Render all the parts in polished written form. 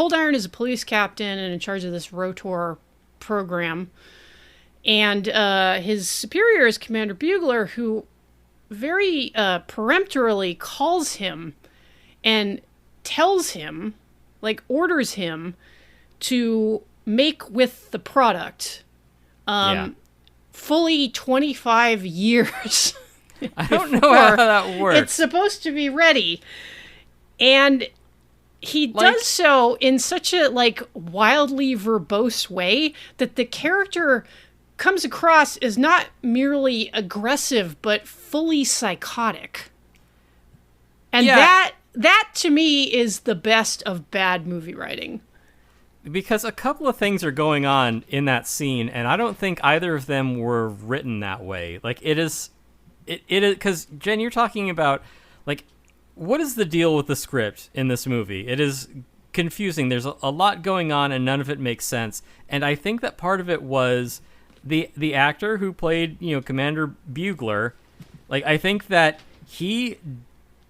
Cold Iron is a police captain and in charge of this R.O.T.O.R program. And his superior is Commander Bugler, who very peremptorily calls him and tells him, like orders him to make with the product fully 25 years. I don't know how that works. It's supposed to be ready. And he does so in such a wildly verbose way that the character comes across as not merely aggressive, but fully psychotic. And that to me is the best of bad movie writing. Because a couple of things are going on in that scene, and I don't think either of them were written that way. It is, because Jen, you're talking about, what is the deal with the script in this movie? It is confusing. There's a lot going on, and none of it makes sense. And I think that part of it was the actor who played, Commander Bugler. I think that he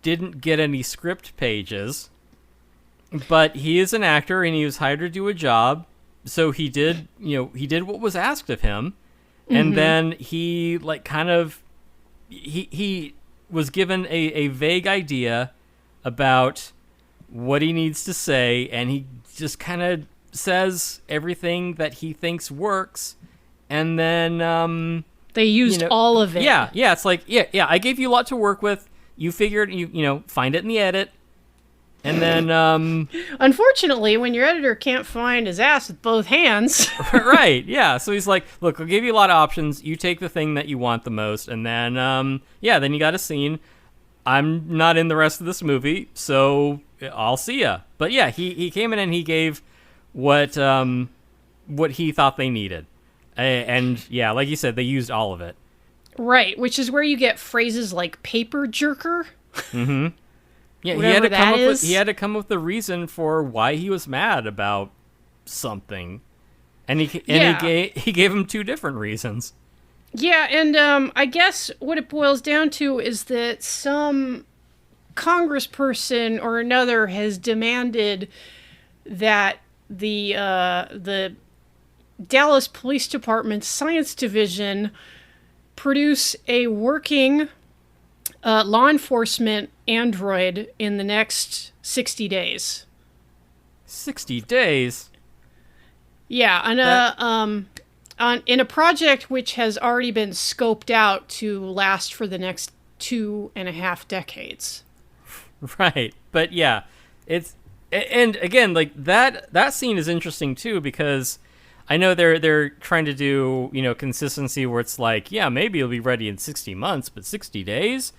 didn't get any script pages, but he is an actor and he was hired to do a job. So he did what was asked of him. And then he he was given a vague idea about what he needs to say. And he just kind of says everything that he thinks works. And then they used all of it. Yeah. It's I gave you a lot to work with. You figured find it in the edit. And then unfortunately, when your editor can't find his ass with both hands. Right, yeah. So he's like, look, I'll give you a lot of options. You take the thing that you want the most, and then then you got a scene. I'm not in the rest of this movie, so I'll see ya. But yeah, he came in and he gave what he thought they needed. And yeah, like you said, they used all of it. Right, which is where you get phrases like paper jerker. Mm-hmm. Yeah, he had to come up with a reason for why he was mad about something. And he gave him two different reasons. Yeah, and I guess what it boils down to is that some congressperson or another has demanded that the Dallas Police Department's Science Division produce a working law enforcement android in the next 60 days. 60 days? Yeah, in a project which has already been scoped out to last for the next 2.5 decades. Right, but yeah, and again, that scene is interesting too, because I know they're trying to do, consistency where it's maybe it'll be ready in 60 months, but 60 days?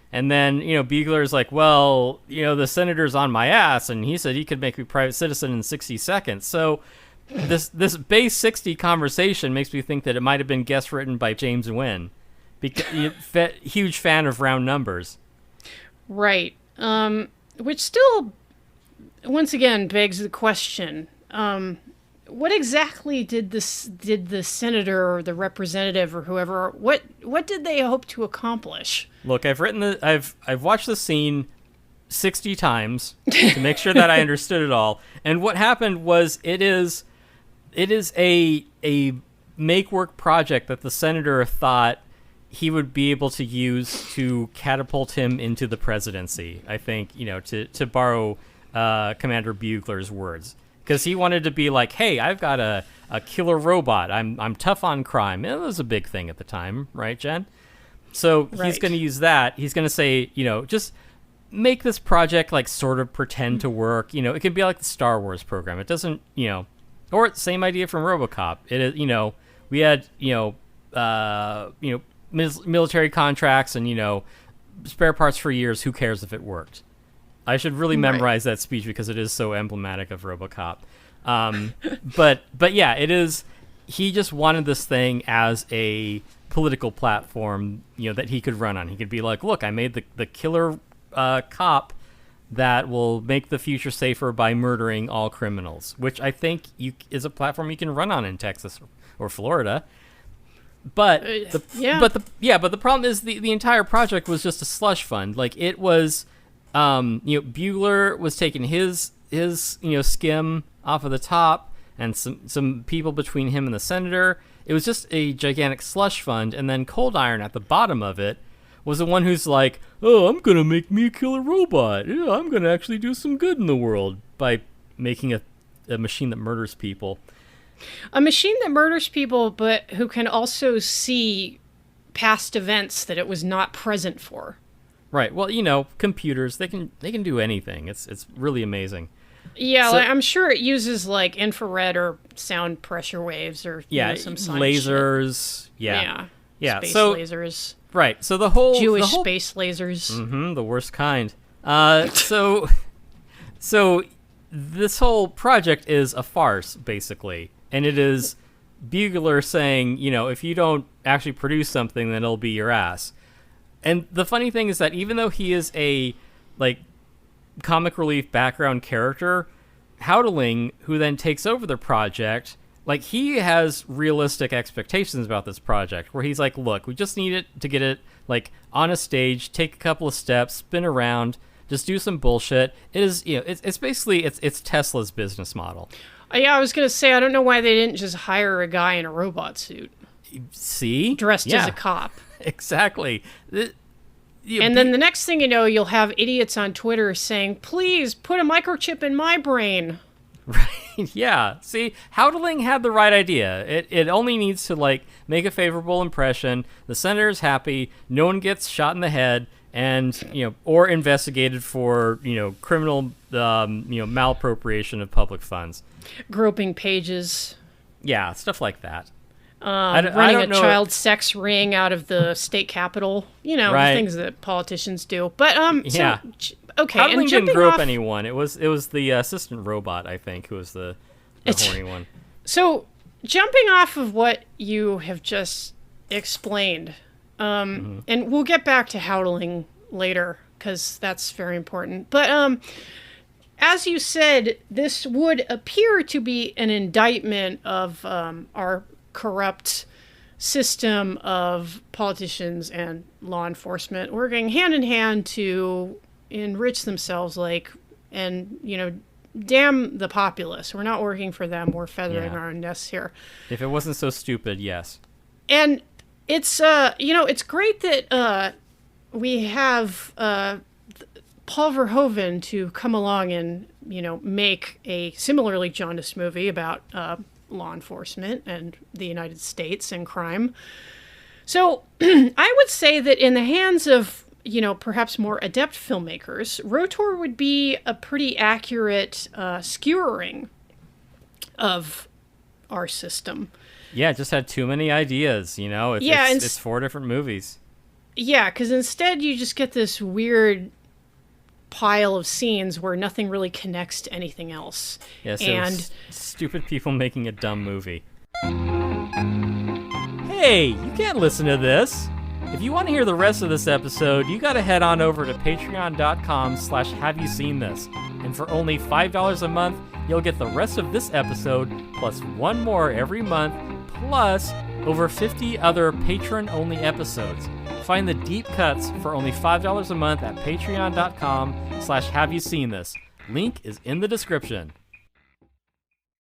And then, Bugler's like, well, the senator's on my ass, and he said he could make me private citizen in 60 seconds. So this base 60 conversation makes me think that it might have been guest written by James Nguyen, because huge fan of round numbers. Right. Which still, once again, begs the question, what exactly did the senator or the representative or whoever, what did they hope to accomplish? Look, I've watched the scene 60 times to make sure that I understood it all. And what happened was it is a make-work project that the senator thought he would be able to use to catapult him into the presidency, I think, to borrow Commander Bugler's words. Because he wanted to be like, hey, I've got a killer robot. I'm tough on crime. It was a big thing at the time, right, Jen? So he's going to use that. He's going to say, just make this project sort of pretend to work. It could be like the Star Wars program. It doesn't, or same idea from Robocop. It is, we had, military contracts and, spare parts for years. Who cares if it worked? I should really memorize that speech because it is so emblematic of Robocop. But yeah, it is. He just wanted this thing as a political platform, that he could run on. He could be like, look, I made the killer cop that will make the future safer by murdering all criminals, which I think is a platform you can run on in Texas or Florida. But the problem is the entire project was just a slush fund. It was. Bugler was taking his skim off of the top, and some people between him and the senator. It was just a gigantic slush fund, and then Cold Iron at the bottom of it was the one who's like, oh, I'm gonna make me a killer robot. Yeah, I'm gonna actually do some good in the world by making a machine that murders people. A machine that murders people, but who can also see past events that it was not present for. Right. Well, computers, they can do anything. It's really amazing. Yeah, I'm sure it uses like infrared or sound pressure waves or some science lasers. Shit. Yeah. Space lasers. Right. So the whole Jewish space lasers. Mm-hmm, the worst kind. So this whole project is a farce, basically. And it is Bugler saying, if you don't actually produce something, then it'll be your ass. And the funny thing is that even though he is a, comic relief background character, Howdeling, who then takes over the project, he has realistic expectations about this project, where he's like, look, we just need it to get it, on a stage, take a couple of steps, spin around, just do some bullshit. It is, it's basically, it's Tesla's business model. Yeah, I was going to say, I don't know why they didn't just hire a guy in a robot suit. See? Dressed as a cop. Exactly. And then the next thing you know, you'll have idiots on Twitter saying, please, put a microchip in my brain. Right, yeah. See, Howdeling had the right idea. It only needs to, make a favorable impression. The senator's happy. No one gets shot in the head. And, or investigated for, criminal, malappropriation of public funds. Groping pages. Yeah, stuff like that. Running a child sex ring out of the state capitol. Right. The things that politicians do. But, yeah. Okay. Howdeling didn't grope anyone. It was the assistant robot, I think, who was the horny one. So, jumping off of what you have just explained, and we'll get back to Howdeling later, because that's very important. But as you said, this would appear to be an indictment of our corrupt system of politicians and law enforcement working hand in hand to enrich themselves, and damn the populace. We're not working for them. We're feathering our own nests here. If it wasn't so stupid, yes. And it's it's great that we have Paul Verhoeven to come along and make a similarly jaundiced movie about law enforcement and the United States and crime. So I would say that in the hands of perhaps more adept filmmakers, R.O.T.O.R would be a pretty accurate skewering of our system. Yeah, it just had too many ideas, It's 4 different movies. Yeah, because instead you just get this weird pile of scenes where nothing really connects to anything else. Yes, and stupid people making a dumb movie. Hey, you can't listen to this. If you want to hear the rest of this episode, you gotta head on over to patreon.com/haveyouseenthis. And for only $5 a month, you'll get the rest of this episode, plus one more every month, plus over 50 other patron-only episodes. Find the deep cuts for only $5 a month at patreon.com/haveyouseenthis. Link is in the description.